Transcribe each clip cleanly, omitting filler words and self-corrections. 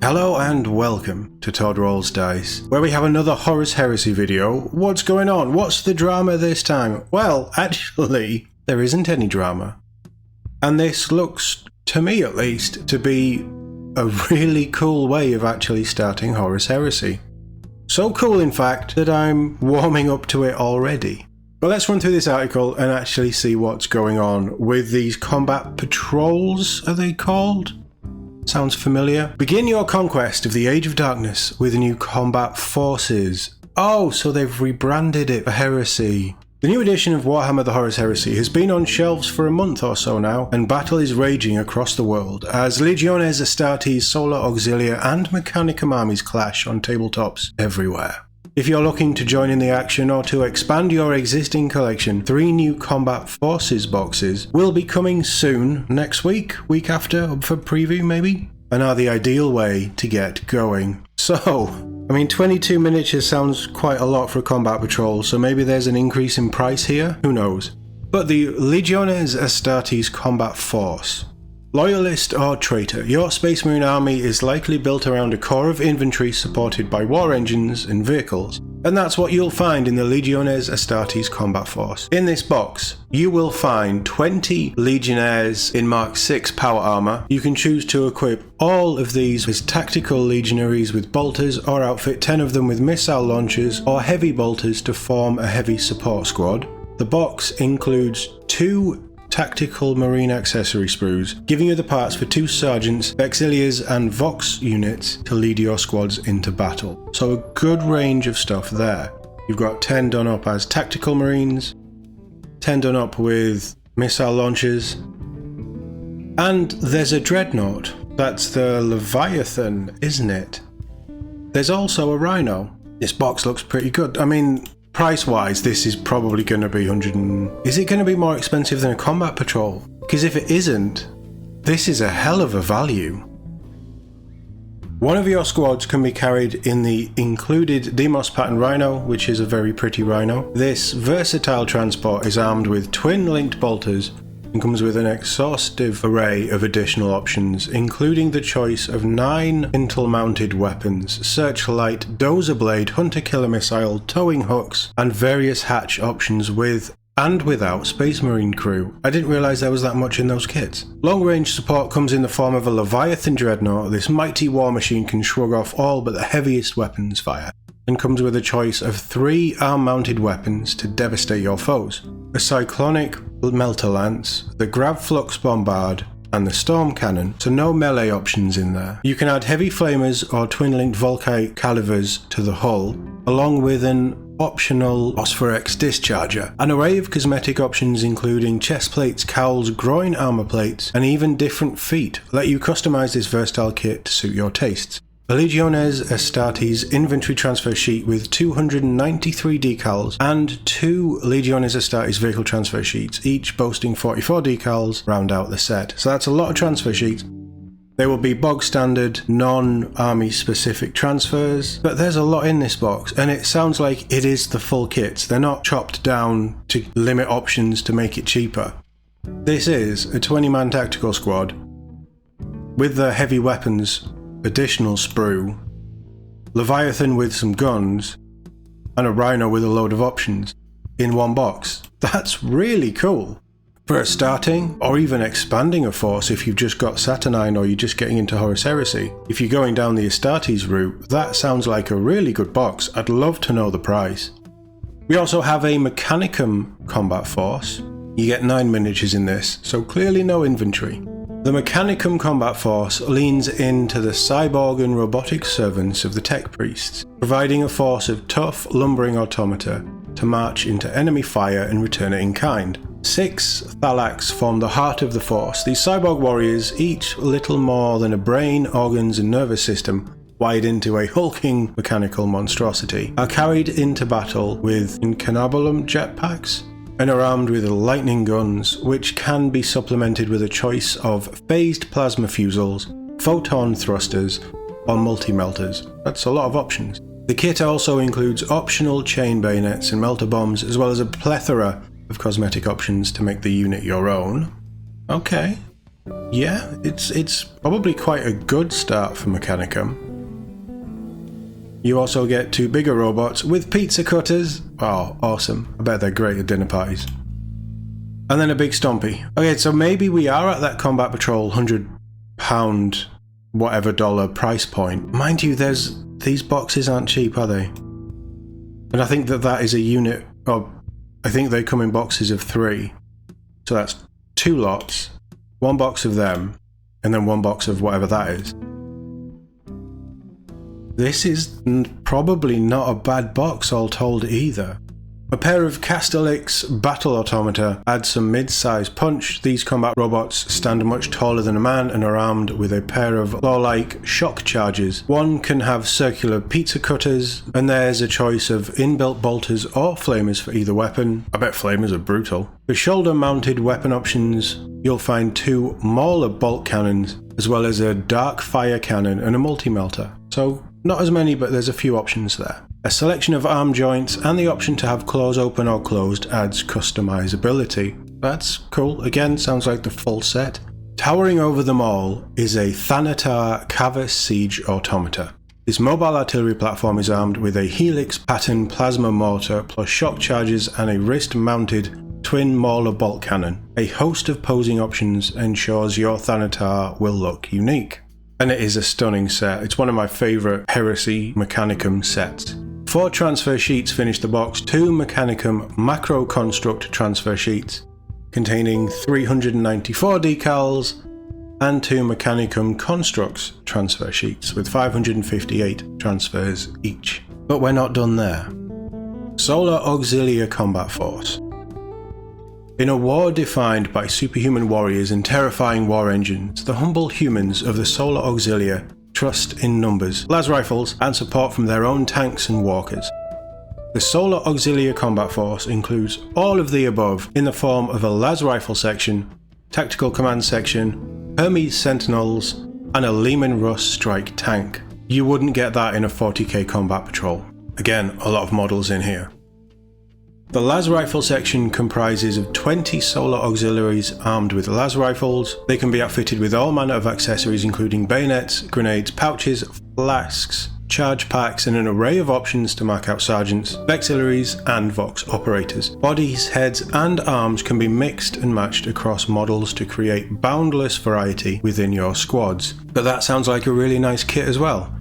Hello and welcome to Todd Rolls Dice, where we have another Horus Heresy video. What's going on? What's the drama this time? Well, actually, there isn't any drama. And this looks, to me at least, to be a really cool way of actually starting Horus Heresy. So cool, in fact, that I'm warming up to it already. But let's run through this article and actually see what's going on with these combat patrols, are they called? Sounds familiar. Begin your conquest of the Age of Darkness with new combat forces. Oh, so they've rebranded it for Heresy. The new edition of Warhammer the Horus Heresy has been on shelves for a month or so now, and battle is raging across the world as Legiones Astartes, Solar Auxilia and Mechanicum armies clash on tabletops everywhere. If you're looking to join in the action or to expand your existing collection, 3 new Combat Forces boxes will be coming soon, next week after, up for preview maybe, and are the ideal way to get going. So, 22 miniatures sounds quite a lot for a combat patrol, so maybe there's an increase in price here, who knows. But the Legiones Astartes Combat Force. Loyalist or traitor, your Space Marine army is likely built around a core of infantry supported by war engines and vehicles, and that's what you'll find in the Legiones Astartes Combat Force. In this box, you will find 20 Legionnaires in Mark 6 power armor. You can choose to equip all of these as tactical legionaries with bolters, or outfit 10 of them with missile launchers or heavy bolters to form a heavy support squad. The box includes 2 tactical marine accessory sprues, giving you the parts for 2 sergeants, auxiliaries and vox units to lead your squads into battle. So a good range of stuff there. You've got 10 done up as tactical marines, 10 done up with missile launchers, and there's a dreadnought. That's the Leviathan, isn't it? There's also a Rhino. This box looks pretty good. Price-wise, this is probably going to be Is it going to be more expensive than a combat patrol? Because if it isn't, this is a hell of a value. One of your squads can be carried in the included Demos pattern Rhino, which is a very pretty Rhino. This versatile transport is armed with twin-linked bolters and comes with an exhaustive array of additional options, including the choice of 9 pintle-mounted weapons, searchlight, dozer blade, hunter-killer missile, towing hooks, and various hatch options with and without Space Marine crew. I didn't realise there was that much in those kits. Long-range support comes in the form of a Leviathan Dreadnought. This mighty war machine can shrug off all but the heaviest weapons fire, and comes with a choice of 3 arm-mounted weapons to devastate your foes. A Cyclonic Melter Lance, the Grav Flux Bombard, and the Storm Cannon, so no melee options in there. You can add heavy flamers or twin-linked Volkite calivers to the hull, along with an optional Phosphorex Discharger. An array of cosmetic options including chest plates, cowls, groin armor plates, and even different feet let you customize this versatile kit to suit your tastes. A Legiones Astartes inventory transfer sheet with 293 decals and 2 Legiones Astartes vehicle transfer sheets, each boasting 44 decals, round out the set. So that's a lot of transfer sheets. They will be bog standard, non-army specific transfers, but there's a lot in this box, and it sounds like it is the full kits. They're not chopped down to limit options to make it cheaper. This is a 20-man tactical squad with the heavy weapons, additional sprue, Leviathan with some guns, and a Rhino with a load of options in one box. That's really cool. For starting or even expanding a force, if you've just got Saturnine or you're just getting into Horus Heresy, if you're going down the Astartes route, that sounds like a really good box. I'd love to know the price. We also have a Mechanicum combat force. You get 9 miniatures in this, so clearly no inventory. The Mechanicum combat force leans into the cyborg and robotic servants of the tech priests, providing a force of tough, lumbering automata to march into enemy fire and return it in kind. 6 Thalax form the heart of the force. These cyborg warriors, each little more than a brain, organs and nervous system wired into a hulking mechanical monstrosity, are carried into battle with incunabulum jetpacks and are armed with lightning guns, which can be supplemented with a choice of phased plasma fusils, photon thrusters, or multi-melters. That's a lot of options. The kit also includes optional chain bayonets and melter bombs, as well as a plethora of cosmetic options to make the unit your own. Okay. yeah, it's probably quite a good start for Mechanicum. You also get 2 bigger robots with pizza cutters. Oh, awesome. I bet they're great at dinner parties. And then a big Stompy. Okay, so maybe we are at that Combat Patrol £100 whatever dollar price point. Mind you, these boxes aren't cheap, are they? And I think that is a unit of, I think they come in boxes of 3. So that's 2 lots, 1 box of them, and then 1 box of whatever that is. This is probably not a bad box all told either. A pair of Castellix battle automata add some mid-size punch. These combat robots stand much taller than a man and are armed with a pair of claw-like shock charges. One can have circular pizza cutters, and there's a choice of inbuilt bolters or flamers for either weapon. I bet flamers are brutal. For shoulder-mounted weapon options, you'll find 2 Mauler bolt cannons, as well as a dark fire cannon and a multi-melter. So, not as many, but there's a few options there. A selection of arm joints and the option to have claws open or closed adds customizability. That's cool. Again, sounds like the full set. Towering over them all is a Thanatar Cavus Siege Automata. This mobile artillery platform is armed with a Helix pattern plasma mortar plus shock charges and a wrist-mounted twin Mauler bolt cannon. A host of posing options ensures your Thanatar will look unique. And it is a stunning set. It's one of my favourite Heresy Mechanicum sets. 4 transfer sheets finish the box, 2 Mechanicum Macro Construct transfer sheets containing 394 decals, and 2 Mechanicum Constructs transfer sheets with 558 transfers each. But we're not done there. Solar Auxilia Combat Force. In a war defined by superhuman warriors and terrifying war engines, the humble humans of the Solar Auxilia trust in numbers, las rifles, and support from their own tanks and walkers. The Solar Auxilia Combat Force includes all of the above in the form of a las rifle section, tactical command section, Hermes Sentinels, and a Lehman Russ strike tank. You wouldn't get that in a 40k Combat Patrol. Again, a lot of models in here. The las rifle section comprises of 20 solar auxiliaries armed with las rifles. They can be outfitted with all manner of accessories including bayonets, grenades, pouches, flasks, charge packs, and an array of options to mark out sergeants, auxiliaries, and vox operators. Bodies, heads, and arms can be mixed and matched across models to create boundless variety within your squads. But that sounds like a really nice kit as well.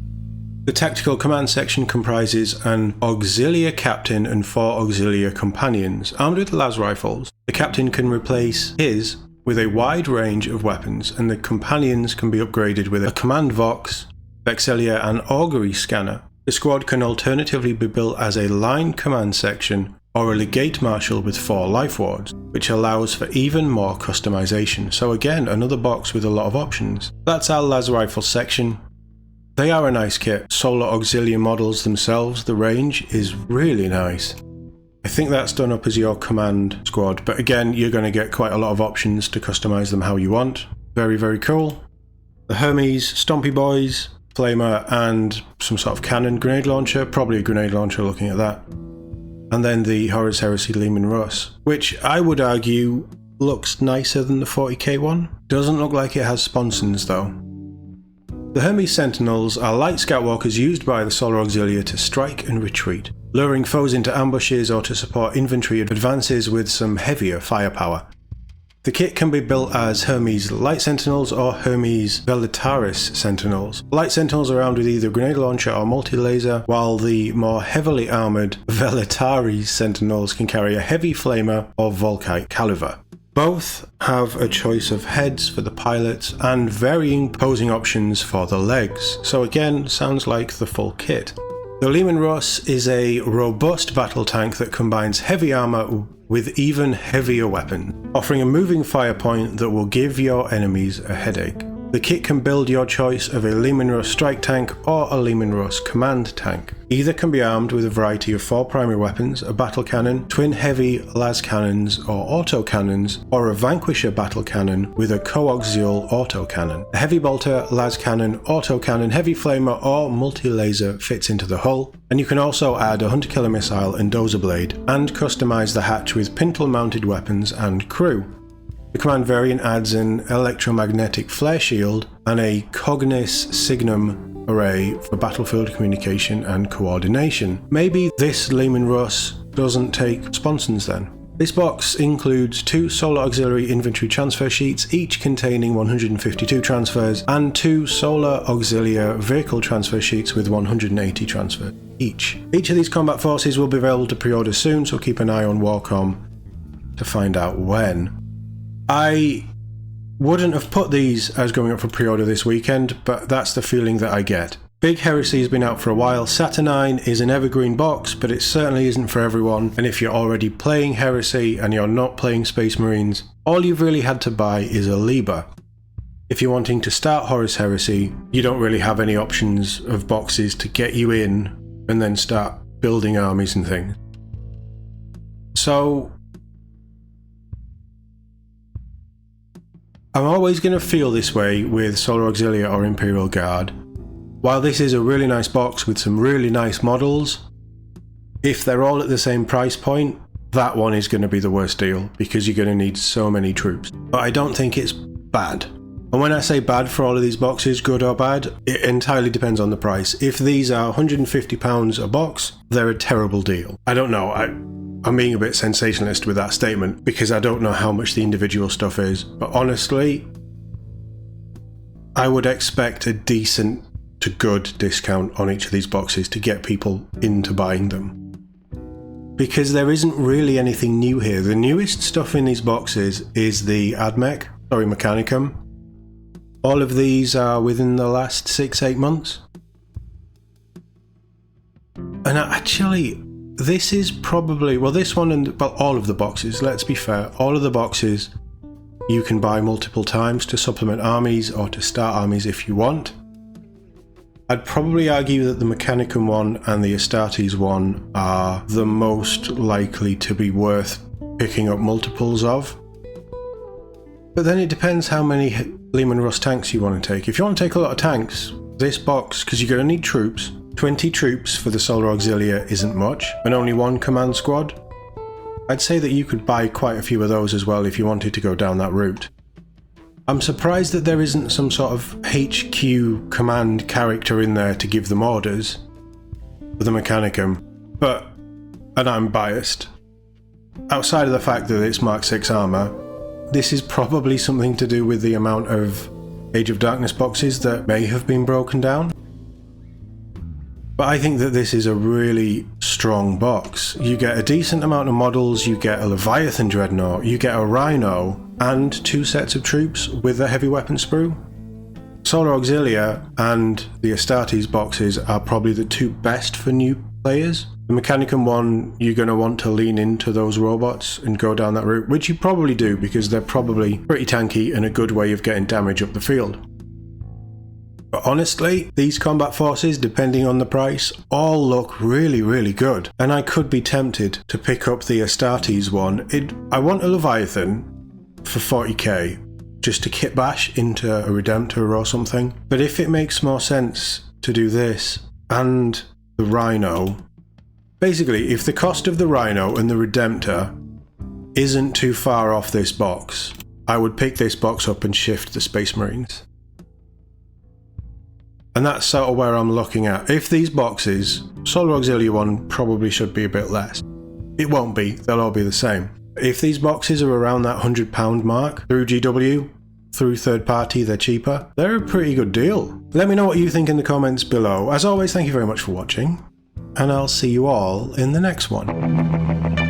The tactical command section comprises an Auxilia captain and 4 Auxilia companions, armed with las rifles. The captain can replace his with a wide range of weapons, and the companions can be upgraded with a command vox, Vexelia, and augury scanner. The squad can alternatively be built as a line command section or a legate marshal with 4 life wards, which allows for even more customization. So again, another box with a lot of options. That's our las rifle section. They are a nice kit. Solar Auxilia models themselves, the range is really nice. I think that's done up as your command squad, but again, you're going to get quite a lot of options to customize them how you want. Very, very cool. The Hermes Stompy Boys, Flamer, and some sort of cannon grenade launcher, probably a grenade launcher looking at that. And then the Horus Heresy Lehman Russ, which I would argue looks nicer than the 40k one. Doesn't look like it has sponsons though. The Hermes Sentinels are light scout walkers used by the Solar Auxilia to strike and retreat, luring foes into ambushes or to support infantry advances with some heavier firepower. The kit can be built as Hermes Light Sentinels or Hermes Veletaris Sentinels. Light Sentinels are armed with either grenade launcher or multi-laser, while the more heavily armoured Veletaris Sentinels can carry a heavy flamer or Volkite caliber. Both have a choice of heads for the pilots and varying posing options for the legs, so again, sounds like the full kit. The Lehman Russ is a robust battle tank that combines heavy armour with even heavier weapons, offering a moving fire point that will give your enemies a headache. The kit can build your choice of a Lehman Russ strike tank or a Lehman Russ command tank. Either can be armed with a variety of 4 primary weapons, a battle cannon, twin heavy las cannons or auto cannons, or a Vanquisher battle cannon with a coaxial auto cannon. A heavy bolter, las cannon, auto cannon, heavy flamer, or multi-laser fits into the hull, and you can also add a hunter killer missile and dozer blade, and customize the hatch with pintle mounted weapons and crew. The command variant adds an electromagnetic flare shield and a Cognis Signum array for battlefield communication and coordination. Maybe this Leman Russ doesn't take sponsons then. This box includes 2 Solar Auxiliary inventory transfer sheets, each containing 152 transfers, and 2 Solar Auxiliary vehicle transfer sheets with 180 transfers each. Each of these combat forces will be available to pre-order soon, so keep an eye on Warcom to find out when. I wouldn't have put these as going up for pre-order this weekend, but that's the feeling that I get. Big Heresy has been out for a while. Saturnine is an evergreen box, but it certainly isn't for everyone. And if you're already playing Heresy and you're not playing Space Marines, all you've really had to buy is a Liber. If you're wanting to start Horus Heresy, you don't really have any options of boxes to get you in and then start building armies and things. So I'm always going to feel this way with Solar Auxilia or Imperial Guard. While this is a really nice box with some really nice models, if they're all at the same price point, that one is going to be the worst deal because you're going to need so many troops. But I don't think it's bad. And when I say bad for all of these boxes, good or bad, it entirely depends on the price. If these are £150 a box, they're a terrible deal. I don't know, I'm being a bit sensationalist with that statement because I don't know how much the individual stuff is. But honestly, I would expect a decent to good discount on each of these boxes to get people into buying them. Because there isn't really anything new here. The newest stuff in these boxes is the Mechanicum. All of these are within the last 6-8 months. And actually, this is probably, well, this one and well, all of the boxes, let's be fair, all of the boxes you can buy multiple times to supplement armies or to start armies if you want. I'd probably argue that the Mechanicum one and the Astartes one are the most likely to be worth picking up multiples of. But then it depends how many Leman Russ tanks you want to take. If you want to take a lot of tanks, this box, because you're going to need troops, 20 troops for the Solar Auxilia isn't much, and only 1 command squad. I'd say that you could buy quite a few of those as well if you wanted to go down that route. I'm surprised that there isn't some sort of HQ command character in there to give them orders for the Mechanicum, but, and I'm biased, outside of the fact that it's Mark 6 armour, this is probably something to do with the amount of Age of Darkness boxes that may have been broken down. But I think that this is a really strong box. You get a decent amount of models, you get a Leviathan Dreadnought, you get a Rhino, and 2 sets of troops with a heavy weapon sprue. Solar Auxilia and the Astartes boxes are probably the 2 best for new players. The Mechanicum one, you're going to want to lean into those robots and go down that route, which you probably do because they're probably pretty tanky and a good way of getting damage up the field. But honestly, these combat forces, depending on the price, all look really, really good. And I could be tempted to pick up the Astartes one. I want a Leviathan for 40k, just to kit bash into a Redemptor or something. But if it makes more sense to do this and the Rhino, basically, if the cost of the Rhino and the Redemptor isn't too far off this box, I would pick this box up and shift the Space Marines. And that's sort of where I'm looking at. If these boxes, Solar Auxilia one probably should be a bit less. It won't be, they'll all be the same. If these boxes are around that £100 mark, through GW, through third party, they're cheaper, they're a pretty good deal. Let me know what you think in the comments below. As always, thank you very much for watching, and I'll see you all in the next one.